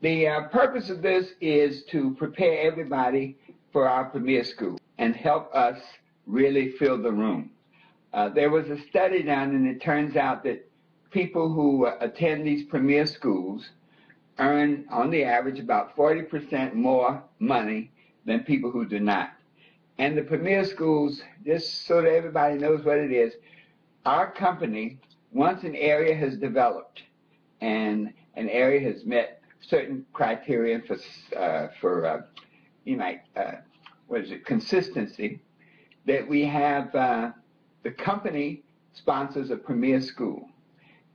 The purpose of this is to prepare everybody for our Premier School and help us really fill the room. There was a study done, and it turns out that people who attend these Premier Schools earn, on the average, about 40% more money than people who do not. And the Premier Schools, just so that everybody knows what it is, our company, once an area has developed and an area has met certain criteria for consistency, that we have the company sponsors a Premier School.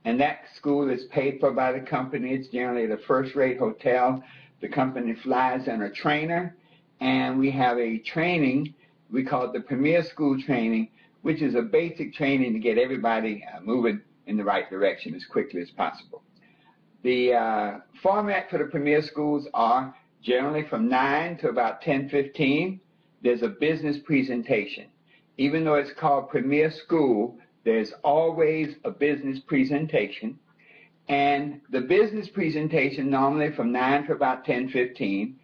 And that school is paid for by the company. It's generally at a first-rate hotel. The company flies in a trainer, and we have a training, we call it the Premier School Training, which is a basic training to get everybody moving in the right direction as quickly as possible. The format for the Premier Schools are generally from 9 to about 10:15. There's a business presentation. Even though it's called Premier School, there's always a business presentation. And the business presentation, normally from 9 to about 10:15,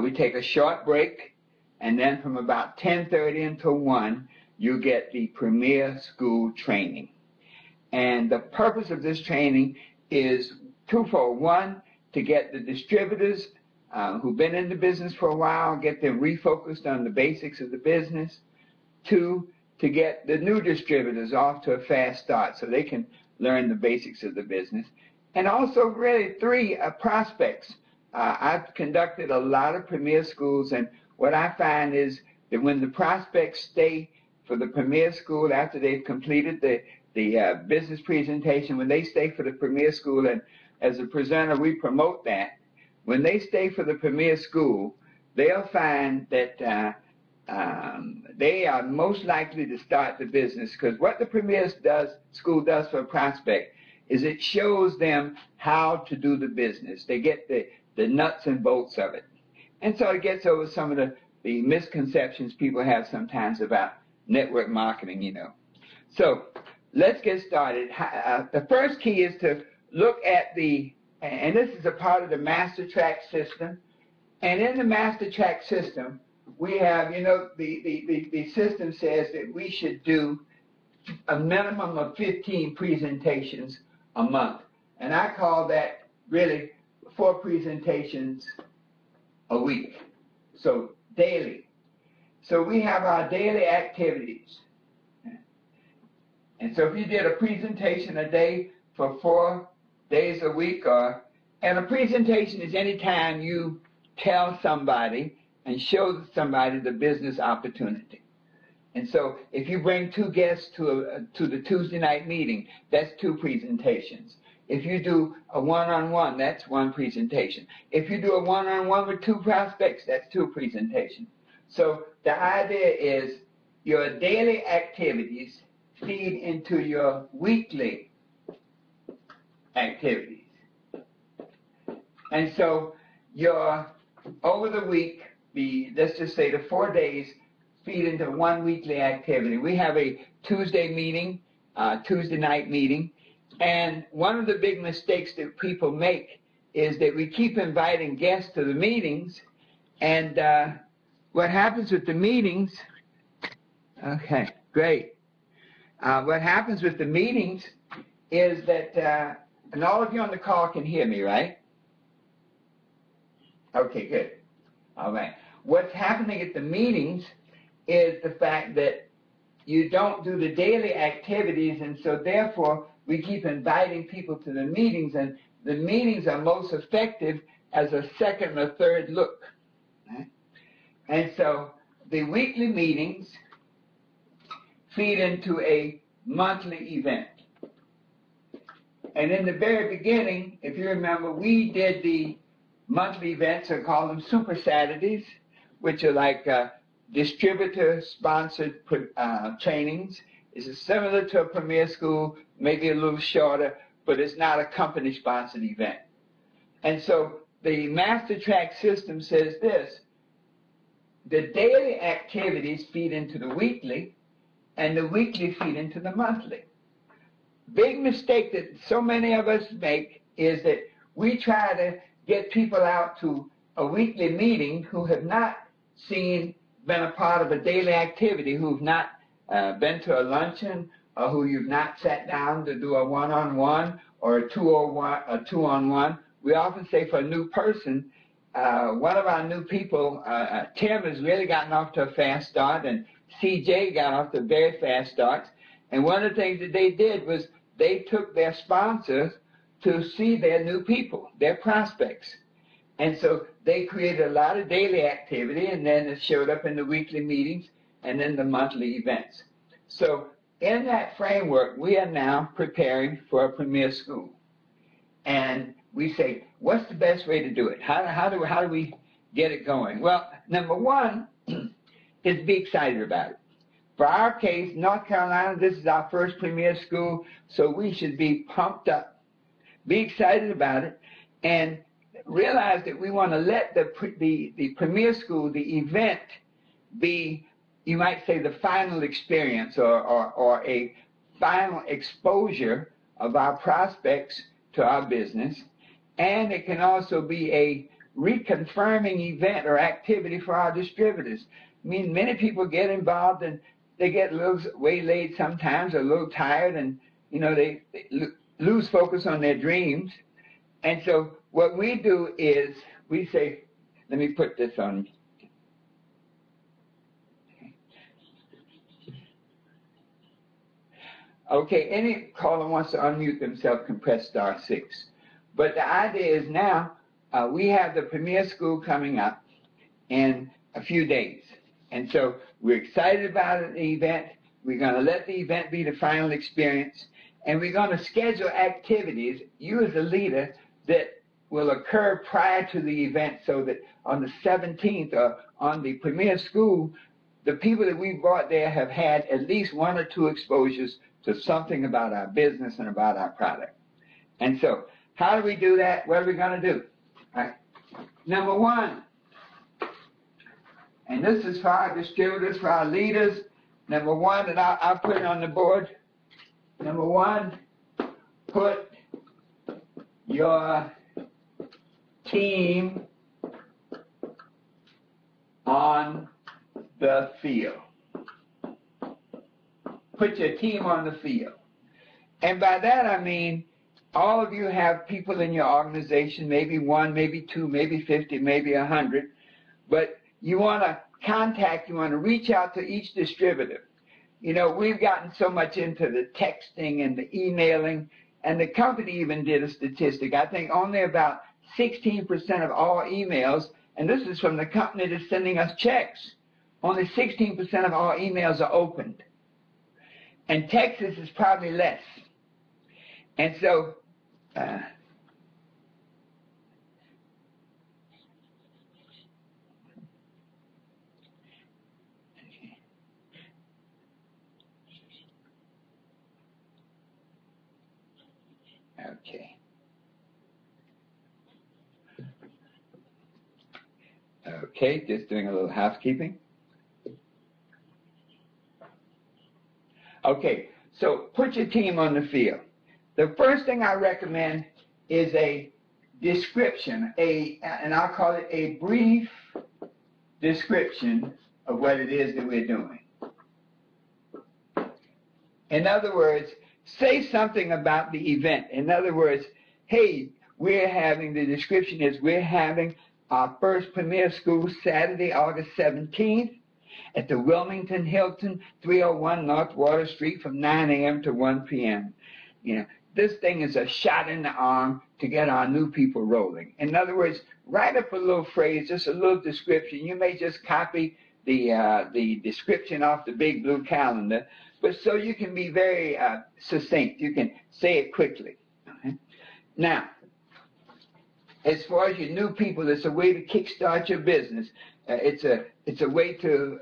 we take a short break, and then from about 10:30 until 1, you get the Premier School Training. And the purpose of this training is twofold. One, to get the distributors who've been in the business for a while, get them refocused on the basics of the business. Two, to get the new distributors off to a fast start so they can learn the basics of the business. And also, really, three, prospects. I've conducted a lot of Premier Schools, and what I find is that when the prospects stay for the Premier School after they've completed the business presentation, when they stay for the Premier School, and as a presenter we promote that, when they stay for the Premier School, they'll find that they are most likely to start the business, because what the Premier School does for a prospect is it shows them how to do the business. They get the nuts and bolts of it. And so it gets over some of the misconceptions people have sometimes about network marketing, you know. So let's get started. The first key is to look at and this is a part of the Master Track system. And in the Master Track system, we have, the system says that we should do a minimum of 15 presentations a month. And I call that really 4 presentations a week, so daily. So we have our daily activities. And so if you did a presentation a day for 4 days a week, and a presentation is any time you tell somebody and show somebody the business opportunity. And so if you bring 2 guests to the Tuesday night meeting, that's 2 presentations. If you do a one-on-one, that's 1 presentation. If you do a one-on-one with 2 prospects, that's 2 presentations. So the idea is your daily activities feed into your weekly activities. And so over the week, let's just say the 4 days feed into 1 weekly activity. We have a Tuesday meeting, Tuesday night meeting, and one of the big mistakes that people make is that we keep inviting guests to the meetings, and what happens with the meetings, okay, great. What happens with the meetings is that, and all of you on the call can hear me, right? Okay, good. All right. What's happening at the meetings is the fact that you don't do the daily activities, and so therefore we keep inviting people to the meetings, and the meetings are most effective as a second or third look. Right? And so the weekly meetings feed into a monthly event. And in the very beginning, if you remember, we did the monthly events, I call them Super Saturdays, which are like distributor-sponsored trainings. It's similar to a Premier School, maybe a little shorter, but it's not a company-sponsored event. And so the Master Track system says this: the daily activities feed into the weekly, and the weekly feed into the monthly. Big mistake that so many of us make is that we try to get people out to a weekly meeting who have not been a part of a daily activity, who've not been to a luncheon, or who you've not sat down to do a one-on-one or a two-on-one. We often say for a new person, one of our new people, Tim, has really gotten off to a fast start, and CJ got off to very fast starts. And one of the things that they did was they took their sponsors to see their new people, their prospects. And so they created a lot of daily activity, and then it showed up in the weekly meetings and then the monthly events. So in that framework, we are now preparing for a premier school. And we say, what's the best way to do it? How do we get it going? Well, number one is be excited about it. For our case, North Carolina, this is our first premier school, so we should be pumped up. Be excited about it, and realize that we want to let the premier school, the event, be, you might say, the final experience or a final exposure of our prospects to our business. And it can also be a reconfirming event or activity for our distributors. I mean, many people get involved and they get a little waylaid sometimes, or a little tired, and, you know, they lose focus on their dreams. And so what we do is we say, let me put this on. Okay, any caller wants to unmute themselves can press *6. But the idea is now we have the premier school coming up in a few days. And so we're excited about the event. We're going to let the event be the final experience. And we're going to schedule activities, you as a leader, that will occur prior to the event, so that on the 17th or on the premier school, the people that we brought there have had at least 1 or 2 exposures to something about our business and about our product. And so how do we do that? What are we going to do? All right. Number one, and this is for our distributors, for our leaders. Number one, and I'll put it on the board. Number one, put your team on the field. Put your team on the field. And by that I mean all of you have people in your organization, maybe 1, maybe 2, maybe 50, maybe 100, but you want to contact, you want to reach out to each distributor. You know, we've gotten so much into the texting and the emailing, and the company even did a statistic. I think only about 16% of all emails, and this is from the company that's sending us checks, only 16% of all emails are opened. And Texas is probably less. And so, okay. Okay, just doing a little housekeeping. Okay, so put your team on the field. The first thing I recommend is a description, and I'll call it a brief description of what it is that we're doing. In other words, say something about the event. In other words, hey, the description is we're having our first premier school Saturday, August 17th at the Wilmington Hilton, 301 North Water Street from 9 a.m. to 1 p.m. You know, this thing is a shot in the arm to get our new people rolling. In other words, write up a little phrase, just a little description. You may just copy the description off the big blue calendar, but so you can be very succinct. You can say it quickly. Okay? Now, as far as your new people, it's a way to kickstart your business. It's a way to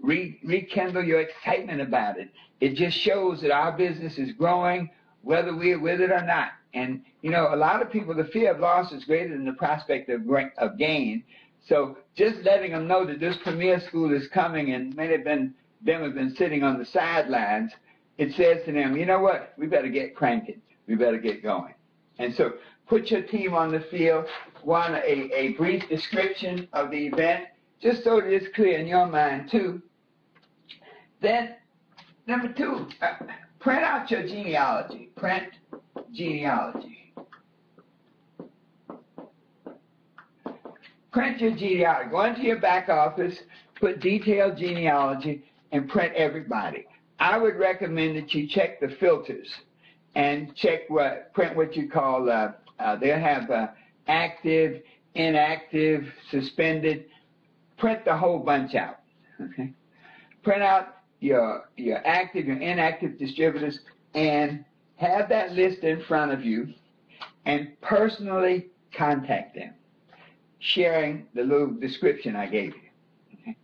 rekindle your excitement about it. It just shows that our business is growing, whether we're with it or not. And, you know, a lot of people, the fear of loss is greater than the prospect of gain. So just letting them know that this premier school is coming, and many of them have been sitting on the sidelines, it says to them, you know what, we better get cranking. We better get going. And so put your team on the field, want a brief description of the event, just so that it's clear in your mind too. Then, number 2, print out your genealogy. Print genealogy. Print your genealogy. Go into your back office, put detailed genealogy, and print everybody. I would recommend that you check the filters and print what you call, they'll have active, inactive, suspended. Print the whole bunch out, okay? Print out your active, your inactive distributors, and have that list in front of you, and personally contact them, sharing the little description I gave you. Okay?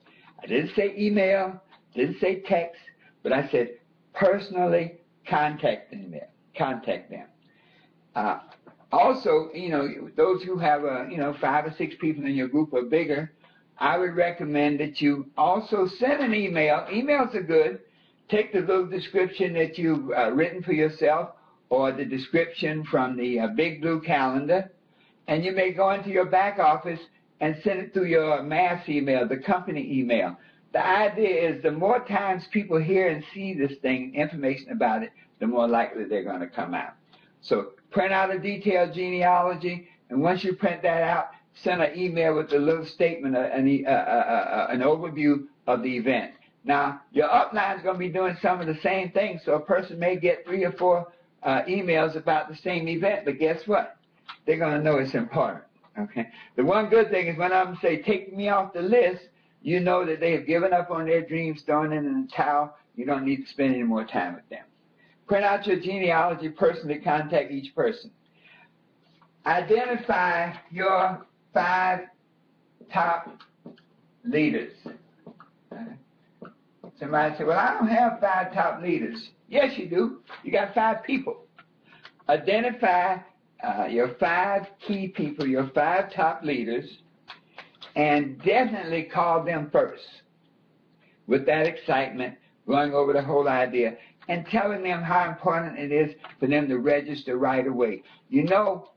I didn't say email, didn't say text, but I said personally contact them. Also, those who have 5 or 6 people in your group or bigger, I would recommend that you also send an email. Emails are good. Take the little description that you've written for yourself, or the description from the Big Blue Calendar, and you may go into your back office and send it through your mass email, the company email. The idea is the more times people hear and see this thing, information about it, the more likely they're going to come out. So print out a detailed genealogy, and once you print that out, send an email with a little statement, an overview of the event. Now, your upline is going to be doing some of the same things, so a person may get 3 or 4 emails about the same event, but guess what? They're going to know it's important, okay? The one good thing is when I'm say, take me off the list, you know that they have given up on their dreams, thrown in the towel. You don't need to spend any more time with them. Print out your genealogy, personally contact each person. Identify your 5 top leaders. Somebody said, well, I don't have 5 top leaders. Yes, you do. You got 5 people. Identify your 5 key people, your 5 top leaders, and definitely call them first with that excitement, going over the whole idea, and telling them how important it is for them to register right away. You know,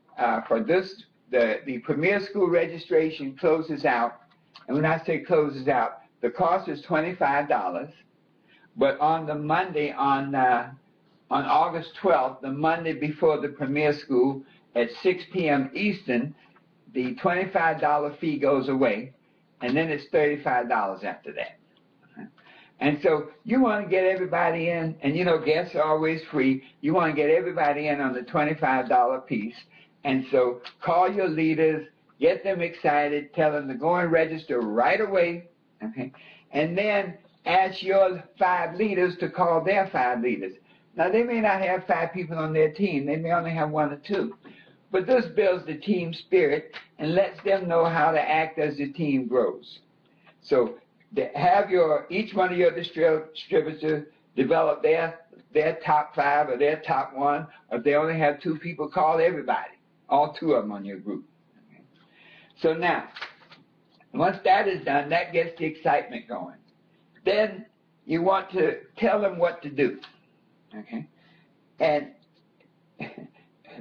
for this, the Premier School registration closes out, and when I say closes out, the cost is $25, but on the Monday, on August 12th, the Monday before the Premier School at 6 p.m. Eastern, the $25 fee goes away, and then it's $35 after that. And so you want to get everybody in, and guests are always free. You want to get everybody in on the $25 piece. And so call your leaders, get them excited, tell them to go and register right away, okay? And then ask your 5 leaders to call their 5 leaders. Now, they may not have 5 people on their team. They may only have 1 or 2. But this builds the team spirit and lets them know how to act as the team grows. So have each one of your distributors develop their top 5 or their top 1. Or if they only have 2 people, call everybody, all 2 of them on your group. Okay. So now, once that is done, that gets the excitement going. Then you want to tell them what to do. Okay? And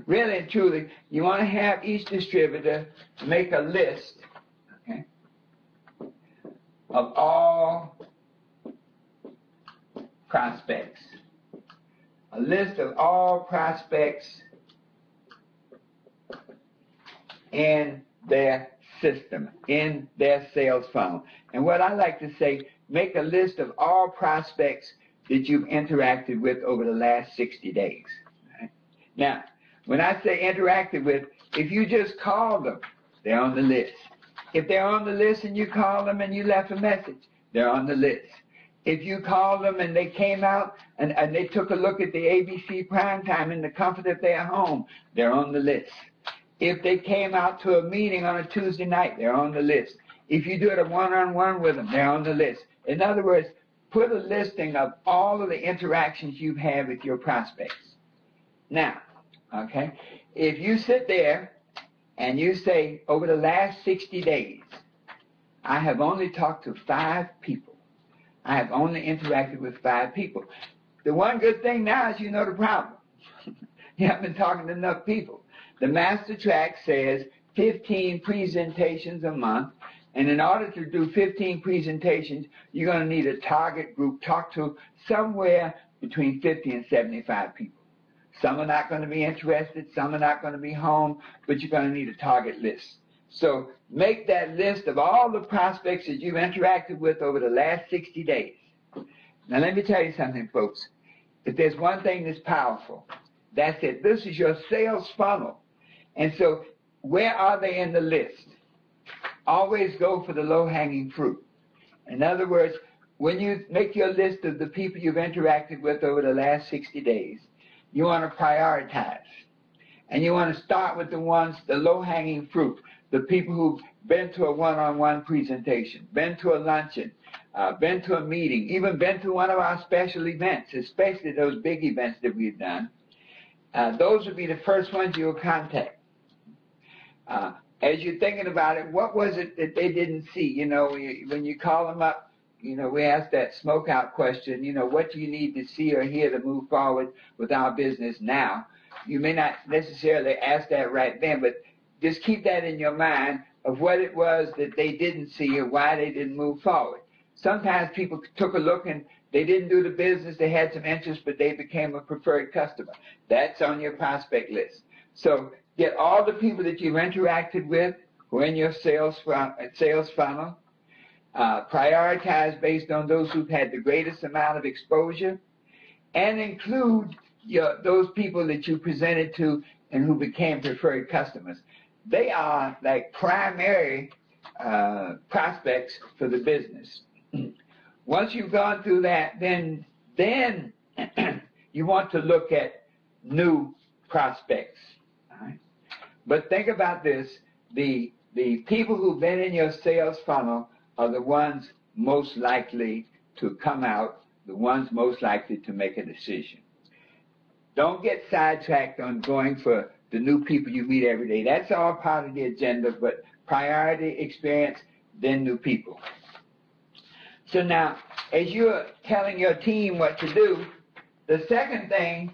really and truly, you want to have each distributor make a list, okay, of all prospects. A list of all prospects in their system, in their sales funnel. And what I like to say, make a list of all prospects that you've interacted with over the last 60 days. Right? Now, when I say interacted with, if you just call them, they're on the list. If they're on the list and you call them and you left a message, they're on the list. If you called them and they came out and they took a look at the ABC primetime in the comfort of their home, they're on the list. If they came out to a meeting on a Tuesday night, they're on the list. If you do it a one-on-one with them, they're on the list. In other words, put a listing of all of the interactions you've had with your prospects. Now, okay, if you sit there and you say, over the last 60 days, I have only talked to 5 people. I have only interacted with 5 people. The one good thing now is you know the problem. You haven't been talking to enough people. The master track says 15 presentations a month, and in order to do 15 presentations, you're going to need a target group, talk to somewhere between 50 and 75 people. Some are not going to be interested, some are not going to be home, but you're going to need a target list. So make that list of all the prospects that you've interacted with over the last 60 days. Now let me tell you something, folks. If there's one thing that's powerful, that's it. This is your sales funnel. And so where are they in the list? Always go for the low-hanging fruit. In other words, when you make your list of the people you've interacted with over the last 60 days, you want to prioritize. And you want to start with the ones, the low-hanging fruit, the people who've been to a one-on-one presentation, been to a luncheon, been to a meeting, even been to one of our special events, especially those big events that we've done. Those would be the first ones you'll contact. As you're thinking about it, what was it that they didn't see? You know, when you call them up, you know, we ask that smoke out question, you know, what do you need to see or hear to move forward with our business now? You may not necessarily ask that right then, but just keep that in your mind of what it was that they didn't see or why they didn't move forward. Sometimes people took a look and they didn't do the business, they had some interest, but they became a preferred customer. That's on your prospect list. So get all the people that you've interacted with who are in your sales funnel. Prioritize based on those who've had the greatest amount of exposure, and include those people that you presented to and who became preferred customers. They are like primary prospects for the business. Once you've gone through that, then you want to look at new prospects. All right? But think about this, the people who've been in your sales funnel are the ones most likely to come out, the ones most likely to make a decision. Don't get sidetracked on going for the new people you meet every day. That's all part of the agenda, but priority, experience, then new people. So now, as you're telling your team what to do, the second thing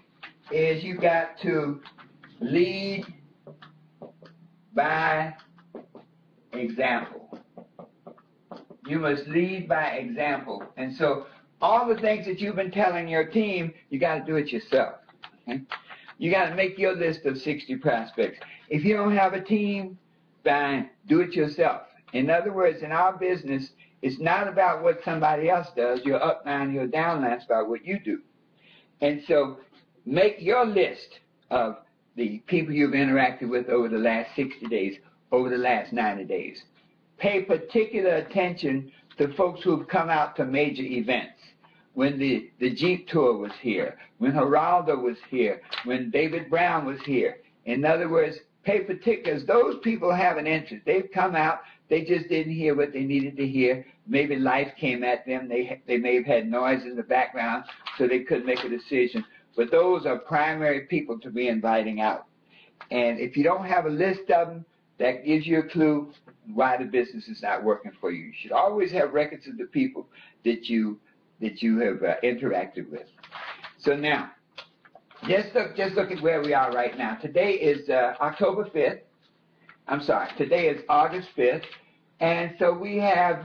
is you got to lead by example. You must lead by example. And so all the things that you've been telling your team, you got to do it yourself. Okay? You got to make your list of 60 prospects. If you don't have a team, fine, do it yourself. In other words, in our business, it's not about what somebody else does. You're upline, you're downline, it's about what you do. And so make your list of the people you've interacted with over the last 60 days, over the last 90 days. Pay particular attention to folks who've come out to major events. When the Jeep tour was here, when Geraldo was here, when David Brown was here. In other words, pay particulars. Those people have an interest. They've come out. They just didn't hear what they needed to hear. Maybe life came at them. They may have had noise in the background, so they couldn't make a decision. But those are primary people to be inviting out. And if you don't have a list of them, that gives you a clue why the business is not working for you. You should always have records of the people that you have interacted with. So now, just look at where we are right now. Today is October 5th. I'm sorry, today is August 5th. And so we have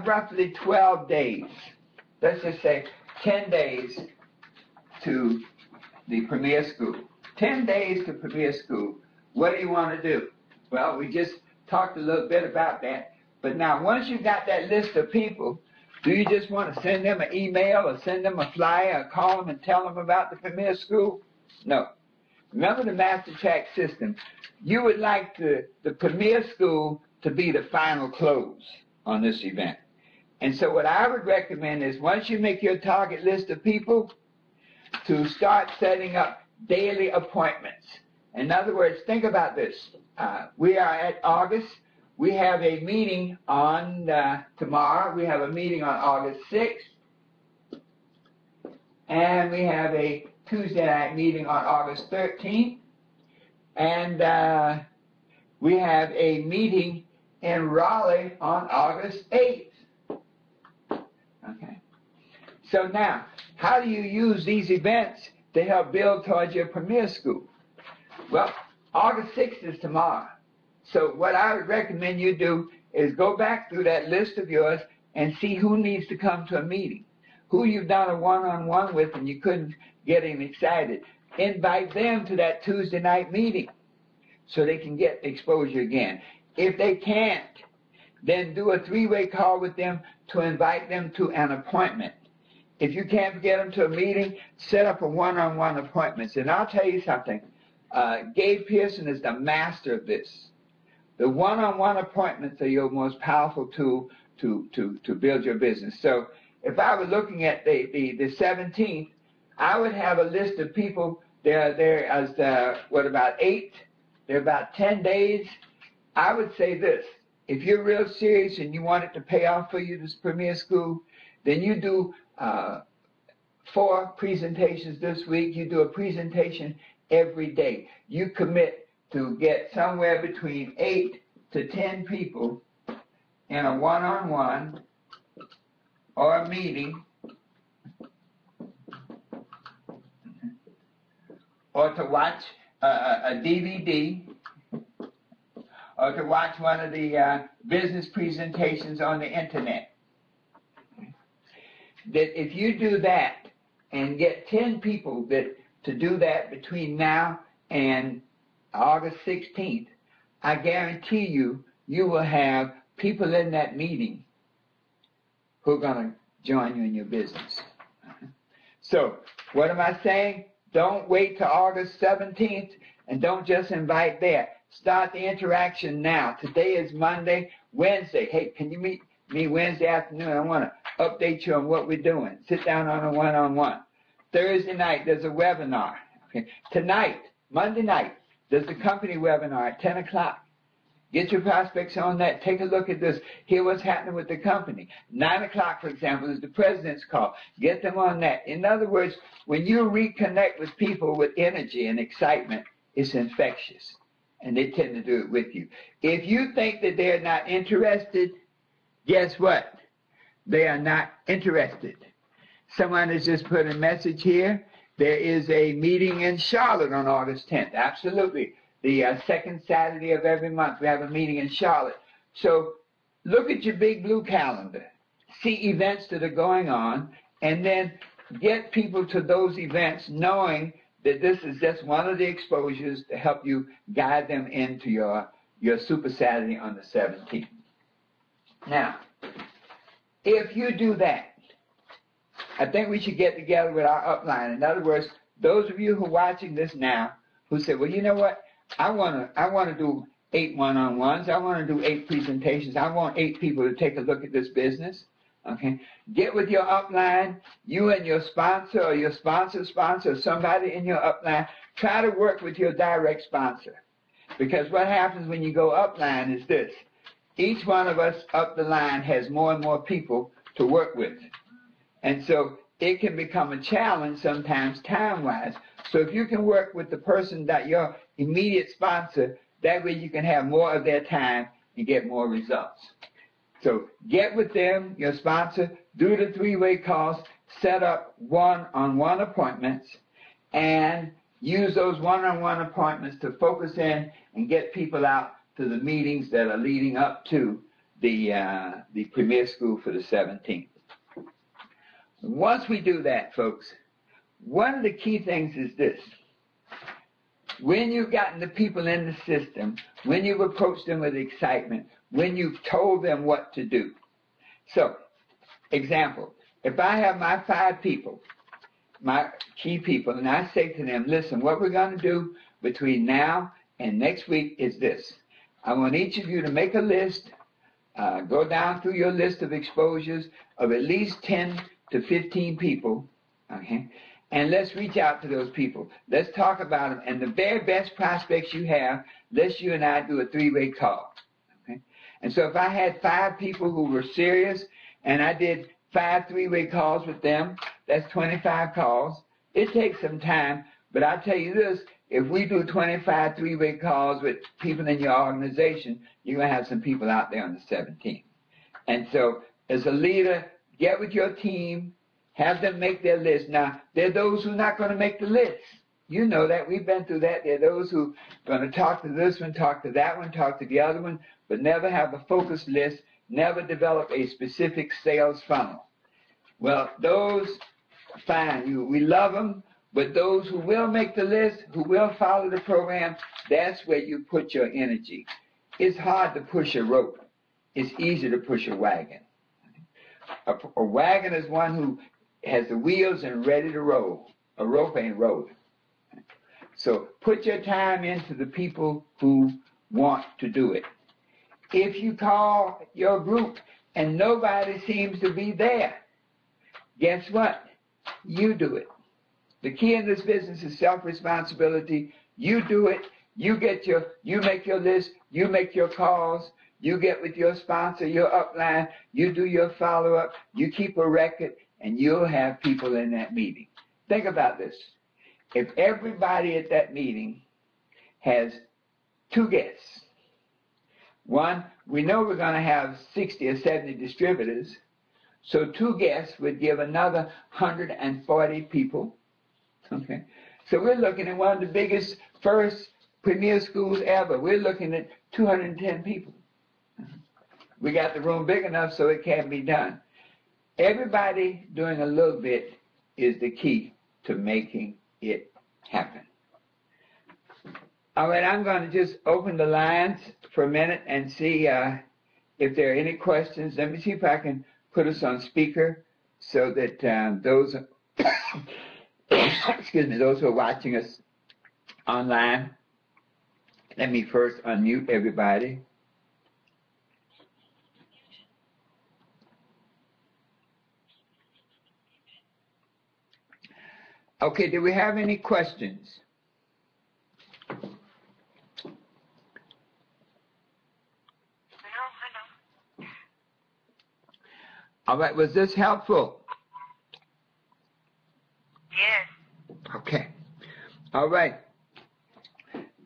roughly 12 days. Let's just say 10 days to the Premier School. 10 days to Premier School. What do you want to do? Well, we just talked a little bit about that. But now, once you've got that list of people, do you just want to send them an email or send them a flyer or call them and tell them about the Premier School? No. Remember the Master Track system. You would like the Premier School to be the final close on this event. And so what I would recommend is once you make your target list of people, to start setting up daily appointments. In other words, think about this. We are at August. We have a meeting on tomorrow. We have a meeting on August 6th. And we have a Tuesday night meeting on August 13th. And we have a meeting in Raleigh on August 8th. Okay. So now, how do you use these events to help build towards your premier school. Well, August 6th is tomorrow. So what I would recommend you do is go back through that list of yours and see who needs to come to a meeting, who you've done a one-on-one with and you couldn't get him excited. Invite them to that Tuesday night meeting so they can get exposure again. If they can't, then do a three-way call with them to invite them to an appointment. If you can't get them to a meeting, set up a one-on-one appointments. And I'll tell you something, Gabe Pearson is the master of this. The one-on-one appointments are your most powerful tool to build your business. So if I were looking at the 17th, I would have a list of people. There as about 8? There are about 10 days. I would say this. If you're real serious and you want it to pay off for you, this premier school, then you do 4 presentations this week. You do a presentation every day. You commit to get somewhere between 8 to 10 people in a one-on-one or a meeting, or to watch a DVD, or to watch one of the business presentations on the internet. That if you do that and get 10 people to do that between now and August 16th, I guarantee you will have people in that meeting who are going to join you in your business. So, what am I saying? Don't wait till August 17th and don't just invite there. Start the interaction now. Today is Monday. Wednesday, hey, can you meet me Wednesday afternoon? I want to update you on what we're doing. Sit down on a one-on-one. Thursday night, there's a webinar. Okay. Tonight, Monday night, there's a company webinar at 10 o'clock. Get your prospects on that. Take a look at this. Hear what's happening with the company. 9 o'clock, for example, is the president's call. Get them on that. In other words, when you reconnect with people with energy and excitement, it's infectious. And they tend to do it with you. If you think that they're not interested, guess what? They are not interested. Someone has just put a message here. There is a meeting in Charlotte on August 10th. Absolutely. The second Saturday of every month, we have a meeting in Charlotte. So look at your big blue calendar. See events that are going on, and then get people to those events knowing that this is just one of the exposures to help you guide them into your Super Saturday on the 17th. Now, if you do that, I think we should get together with our upline. In other words, those of you who are watching this now who say, well, you know what? I want to do 8 one-on-ones. I want to do 8 presentations. I want 8 people to take a look at this business. Okay? Get with your upline, you and your sponsor or your sponsor's sponsor or somebody in your upline. Try to work with your direct sponsor. Because what happens when you go upline is this. Each one of us up the line has more and more people to work with. And so it can become a challenge sometimes time-wise. So if you can work with the person that your immediate sponsor, that way you can have more of their time and get more results. So get with them, your sponsor, do the 3-way calls, set up one-on-one appointments, and use those one-on-one appointments to focus in and get people out to the meetings that are leading up to the Premier School for the 17th. Once we do that, folks, one of the key things is this. When you've gotten the people in the system, when you've approached them with excitement, when you've told them what to do. So, example, if I have my 5 people, my key people, and I say to them, listen, what we're going to do between now and next week is this. I want each of you to make a list, go down through your list of exposures of at least 10 to 15 people, okay? And let's reach out to those people. Let's talk about them. And the very best prospects you have, let's you and I do a 3-way call, okay? And so if I had 5 people who were serious and I did 5 3-way calls with them, that's 25 calls. It takes some time, but I'll tell you this, if we do 25 3-way calls with people in your organization, you're going to have some people out there on the 17th. And so as a leader, get with your team, Have them make their list. Now, there are those who are not going to make the list. You know that. We've been through that. There are those who are going to talk to this one, talk to that one, talk to the other one, but never have a focused list, never develop a specific sales funnel. Well, those, fine. We love them, but those who will make the list, who will follow the program, that's where you put your energy. It's hard to push a rope. It's easy to push a wagon. A wagon is one who has the wheels and ready to roll. A rope ain't rolling. So put your time into the people who want to do it. If you call your group and nobody seems to be there, guess what? You do it. The key in this business is self-responsibility. You do it. You make your list. You make your calls. You get with your sponsor, your upline. You do your follow-up. You keep a record, and you'll have people in that meeting. Think about this. If everybody at that meeting has 2 guests, one, we know we're going to have 60 or 70 distributors, so 2 guests would give another 140 people. Okay, so we're looking at one of the biggest first premier schools ever. We're looking at 210 people. We got the room big enough so it can be done. Everybody doing a little bit is the key to making it happen. All right, I'm going to just open the lines for a minute and see if there are any questions. Let me see if I can put us on speaker so that those, those who are watching us online, let me first unmute everybody. Okay, do we have any questions? All right, was this helpful? Yes. Okay. All right.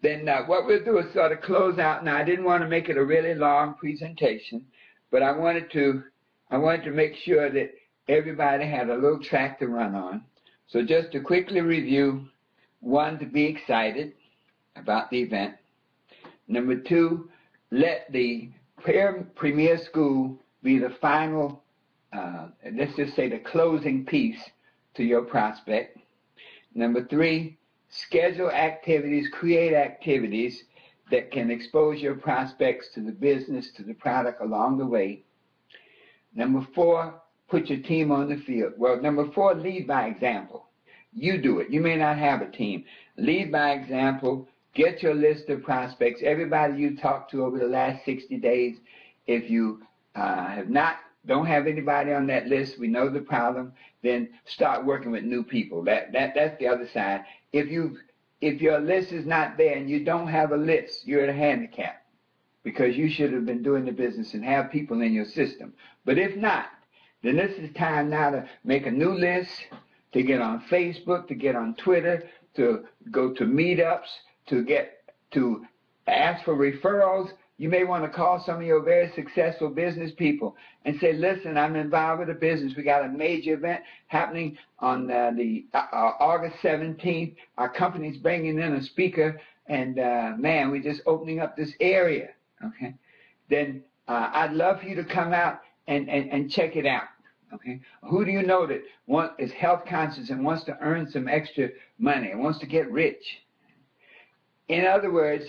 Then what we'll do is sort of close out. Now, I didn't want to make it a really long presentation, but I wanted to make sure that everybody had a little track to run on. So just to quickly review, 1, to be excited about the event. Number 2, let the premier school be the final, let's just say the closing piece to your prospect. Number 3, schedule activities, create activities that can expose your prospects to the business, to the product along the way. Number 4, put your team on the field. Well, number 4, lead by example. You do it. You may not have a team. Lead by example. Get your list of prospects. Everybody you talked to over the last 60 days. If you don't have anybody on that list, we know the problem, then start working with new people. That's the other side. If your list is not there and you don't have a list, you're at a handicap because you should have been doing the business and have people in your system. But if not, then this is time now to make a new list, to get on Facebook, to get on Twitter, to go to meetups, to ask for referrals. You may want to call some of your very successful business people and say, listen, I'm involved with a business. We got a major event happening on August 17th. Our company's bringing in a speaker, and, man, we're just opening up this area. Okay? Then I'd love for you to come out and check it out. Okay, who do you know that is health conscious and wants to earn some extra money and wants to get rich? In other words,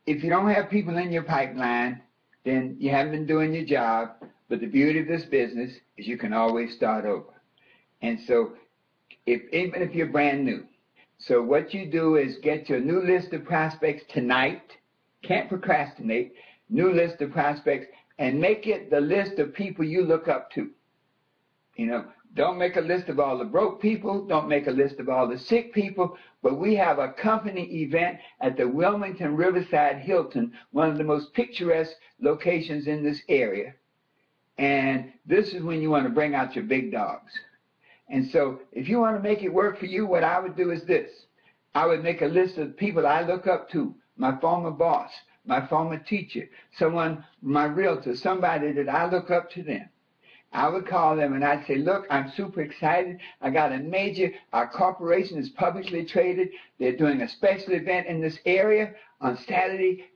if you don't have people in your pipeline, then you haven't been doing your job. But the beauty of this business is you can always start over. And so, even if you're brand new, so what you do is get your new list of prospects tonight. Can't procrastinate. New list of prospects, and make it the list of people you look up to. You know, don't make a list of all the broke people. Don't make a list of all the sick people. But we have a company event at the Wilmington Riverside Hilton, one of the most picturesque locations in this area. And this is when you want to bring out your big dogs. And so if you want to make it work for you, what I would do is this. I would make a list of people I look up to, my former boss, my former teacher, someone, my realtor, somebody that I look up to them. I would call them and I'd say, look, I'm super excited. I got our corporation is publicly traded. They're doing a special event in this area on Saturday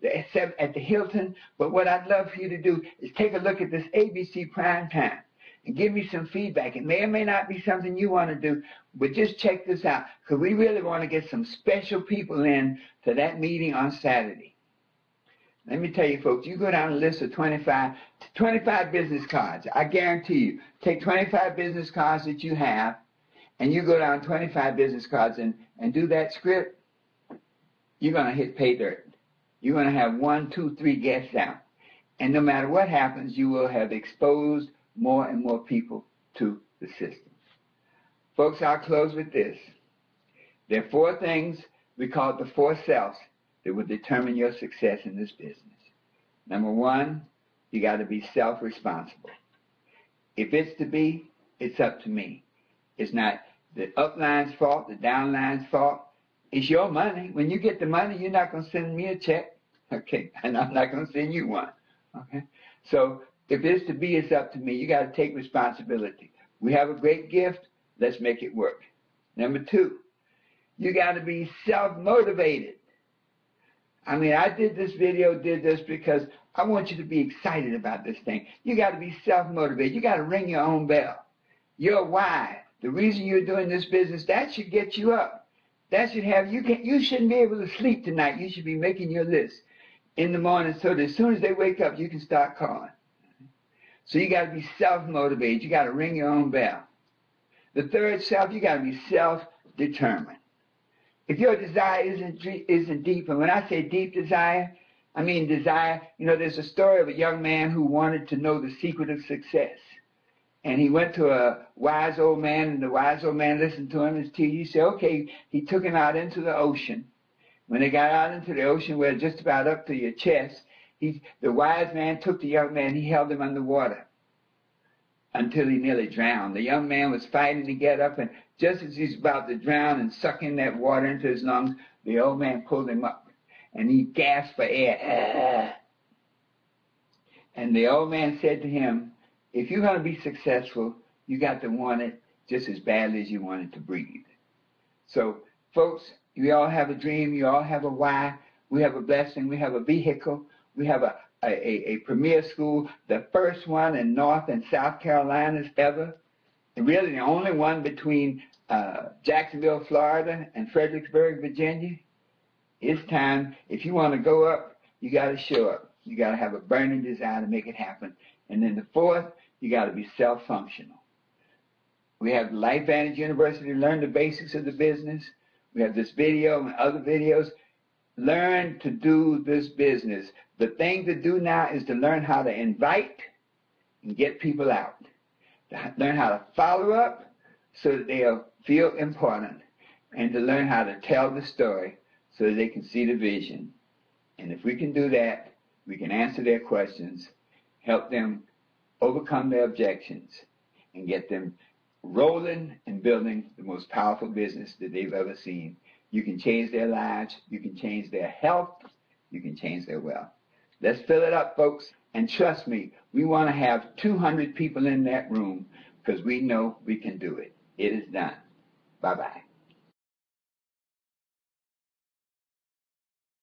at the Hilton. But what I'd love for you to do is take a look at this ABC prime time and give me some feedback. It may or may not be something you want to do, but just check this out, because we really want to get some special people in to that meeting on Saturday. Let me tell you, folks, you go down a list of 25 business cards. I guarantee you, take 25 business cards that you have, and you go down 25 business cards and do that script, you're going to hit pay dirt. You're going to have 1, 2, 3 guests out. And no matter what happens, you will have exposed more and more people to the system. Folks, I'll close with this. There are 4 things we call the 4 selves that will determine your success in this business. Number 1, you got to be self-responsible. If it's to be, it's up to me. It's not the upline's fault, the downline's fault. It's your money. When you get the money, you're not going to send me a check, okay? And I'm not going to send you one, okay? So if it's to be, it's up to me. You got to take responsibility. We have a great gift. Let's make it work. Number 2, you got to be self-motivated. I mean, I did this because I want you to be excited about this thing. You got to be self-motivated. You got to ring your own bell. Your why, the reason you're doing this business, that should get you up. That should have you shouldn't be able to sleep tonight. You should be making your list in the morning so that as soon as they wake up, you can start calling. So you got to be self-motivated. You got to ring your own bell. The third self, you got to be self-determined. If your desire isn't deep, and when I say deep desire, I mean desire, there's a story of a young man who wanted to know the secret of success. And he went to a wise old man, and the wise old man listened to him. He said, okay, he took him out into the ocean. When they got out into the ocean, where just about up to your chest, the wise man took the young man, he held him underwater until he nearly drowned. The young man was fighting to get up, and just as he's about to drown and suck in that water into his lungs, the old man pulled him up, and he gasped for air. And the old man said to him, if you're going to be successful, you got to want it just as badly as you want it to breathe. So, folks, we all have a dream. You all have a why. We have a blessing. We have a vehicle. We have a premier school, the first one in North and South Carolinas ever, and really the only one between Jacksonville, Florida, and Fredericksburg, Virginia. It's time. If you want to go up, you got to show up. You got to have a burning desire to make it happen. And then the 4th, you got to be self-functional. We have LifeVantage University to learn the basics of the business. We have this video and other videos. Learn to do this business. The thing to do now is to learn how to invite and get people out. To learn how to follow up so that they'll feel important. And to learn how to tell the story so that they can see the vision. And if we can do that, we can answer their questions, help them overcome their objections, and get them rolling and building the most powerful business that they've ever seen. You can change their lives. You can change their health. You can change their wealth. Let's fill it up, folks. And trust me, we want to have 200 people in that room because we know we can do it. It is done. Bye-bye.